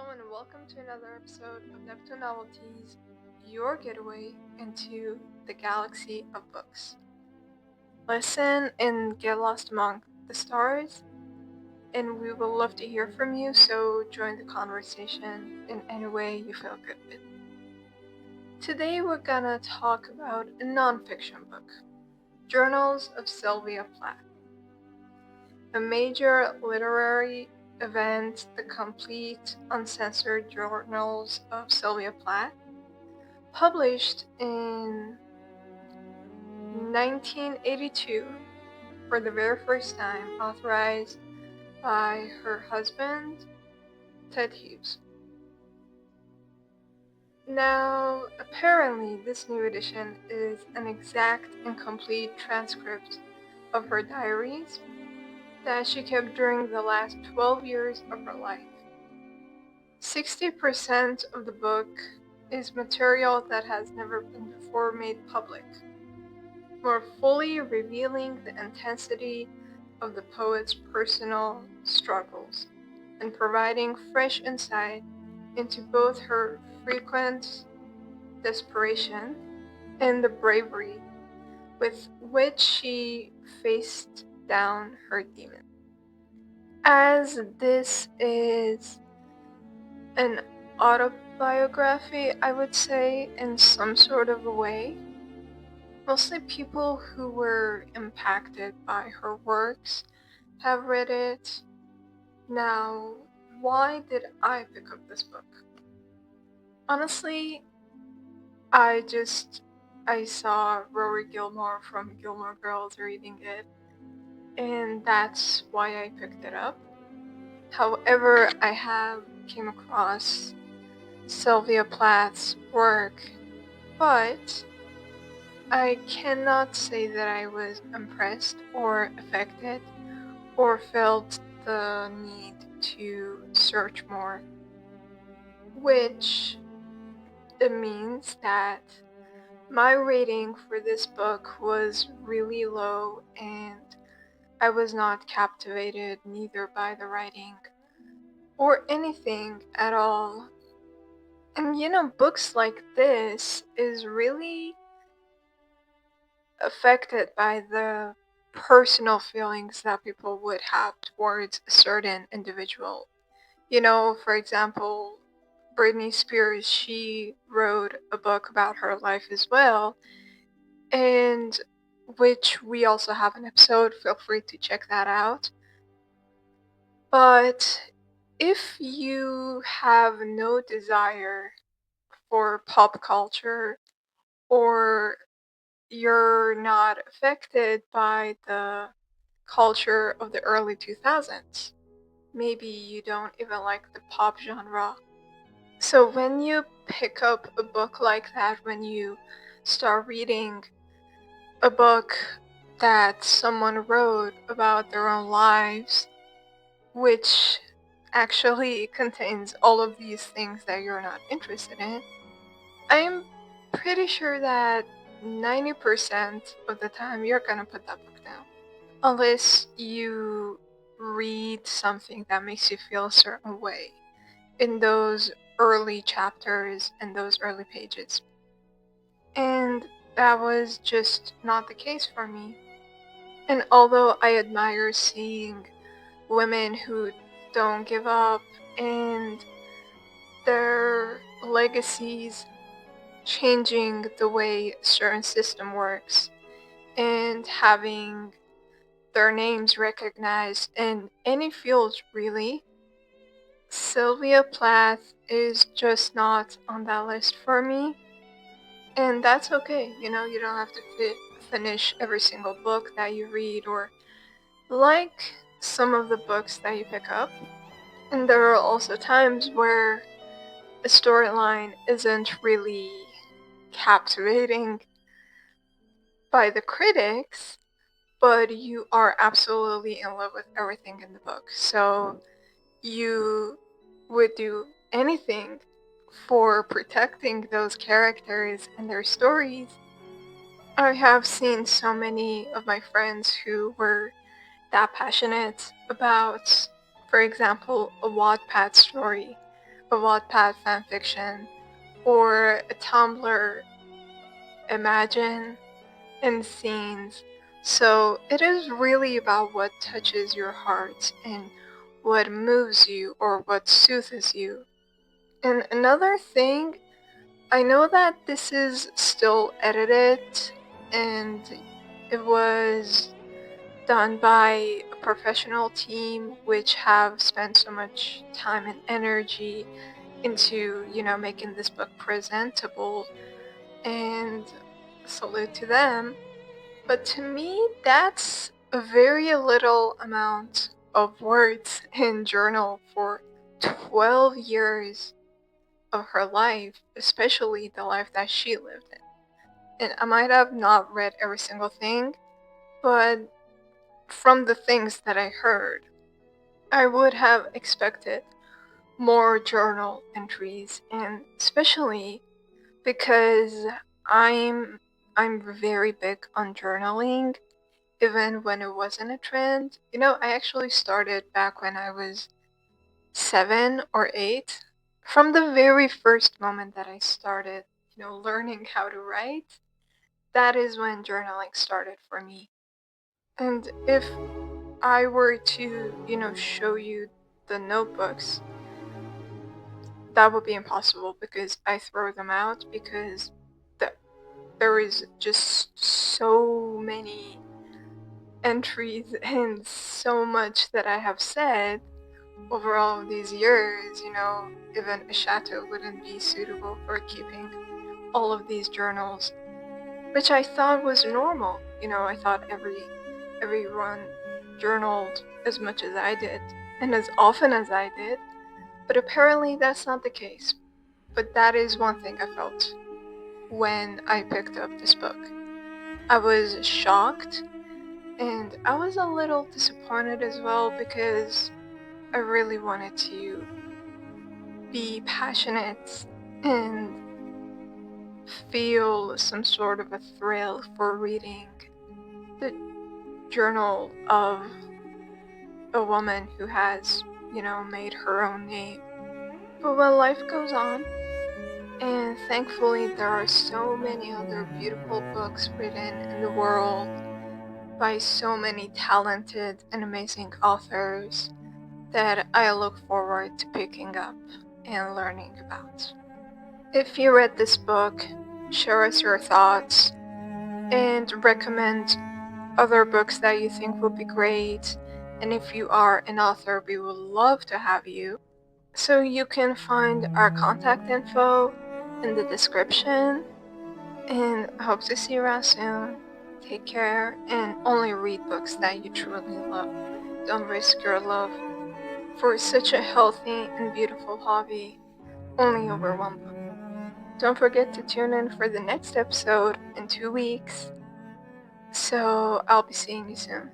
and welcome to another episode of Neptune Novelties, your getaway into the galaxy of books. Listen and get lost among the stars, and we would love to hear from you, so join the conversation in any way you feel good with. Today we're gonna talk about a non-fiction book, Journals of Sylvia Plath, a major literary event, the complete uncensored journals of Sylvia Plath, published in 1982 for the very first time, authorized by her husband, Ted Hughes. Now, apparently this new edition is an exact and complete transcript of her diaries that she kept during the last 12 years of her life. 60% of the book is material that has never been before made public, more fully revealing the intensity of the poet's personal struggles and providing fresh insight into both her frequent desperation and the bravery with which she faced down her demon. As this is an autobiography, I would say, in some sort of a way, mostly people who were impacted by her works have read it. Now, why did I pick up this book? Honestly, I saw Rory Gilmore from Gilmore Girls reading it, and that's why I picked it up. However, I have came across Sylvia Plath's work, but I cannot say that I was impressed or affected or felt the need to search more, which it means that my rating for this book was really low and I was not captivated neither by the writing or anything at all. And books like this is really affected by the personal feelings that people would have towards a certain individual. For example, Britney Spears, she wrote a book about her life as well, and which we also have an episode, feel free to check that out. But if you have no desire for pop culture, or you're not affected by the culture of the early 2000s, maybe you don't even like the pop genre. So when you pick up a book like that, when you start reading a book that someone wrote about their own lives, which actually contains all of these things that you're not interested in, I'm pretty sure that 90% of the time you're gonna put that book down. Unless you read something that makes you feel a certain way in those early chapters and those early pages. And that was just not the case for me. And although I admire seeing women who don't give up and their legacies changing the way a certain system works and having their names recognized in any field, really, Sylvia Plath is just not on that list for me. And that's okay. You don't have to finish every single book that you read or like some of the books that you pick up. And there are also times where the storyline isn't really captivating by the critics, but you are absolutely in love with everything in the book. So you would do anything for protecting those characters and their stories. I have seen so many of my friends who were that passionate about, for example, a Wattpad story a Wattpad fanfiction, or a Tumblr imagine and scenes. So it is really about what touches your heart and what moves you or what soothes you. And another thing, I know that this is still edited and it was done by a professional team which have spent so much time and energy into, making this book presentable, and salute to them. But to me, that's a very little amount of words in journal for 12 years of her life, especially the life that she lived in. And I might have not read every single thing, but from the things that I heard, I would have expected more journal entries, and especially because I'm I'm very big on journaling, even when it wasn't a trend. I actually started back when I was 7 or 8. From the very first moment that I started, learning how to write, that is when journaling started for me. And if I were to, show you the notebooks, that would be impossible because I throw them out because the, there is just so many entries and so much that I have said over all of these years. Even a chateau wouldn't be suitable for keeping all of these journals, which I thought was normal. I thought everyone journaled as much as I did and as often as I did, but apparently that's not the case. But that is one thing I felt when I picked up this book. I was shocked and I was a little disappointed as well because I really wanted to be passionate and feel some sort of a thrill for reading the journal of a woman who has, made her own name. But when life goes on, and thankfully there are so many other beautiful books written in the world by so many talented and amazing authors that I look forward to picking up and learning about. If you read this book, share us your thoughts and recommend other books that you think would be great. And if you are an author, we would love to have you. So you can find our contact info in the description. And I hope to see you around soon. Take care and only read books that you truly love. Don't risk your love for such a healthy and beautiful hobby only over one book. Don't forget to tune in for the next episode in 2 weeks. So I'll be seeing you soon.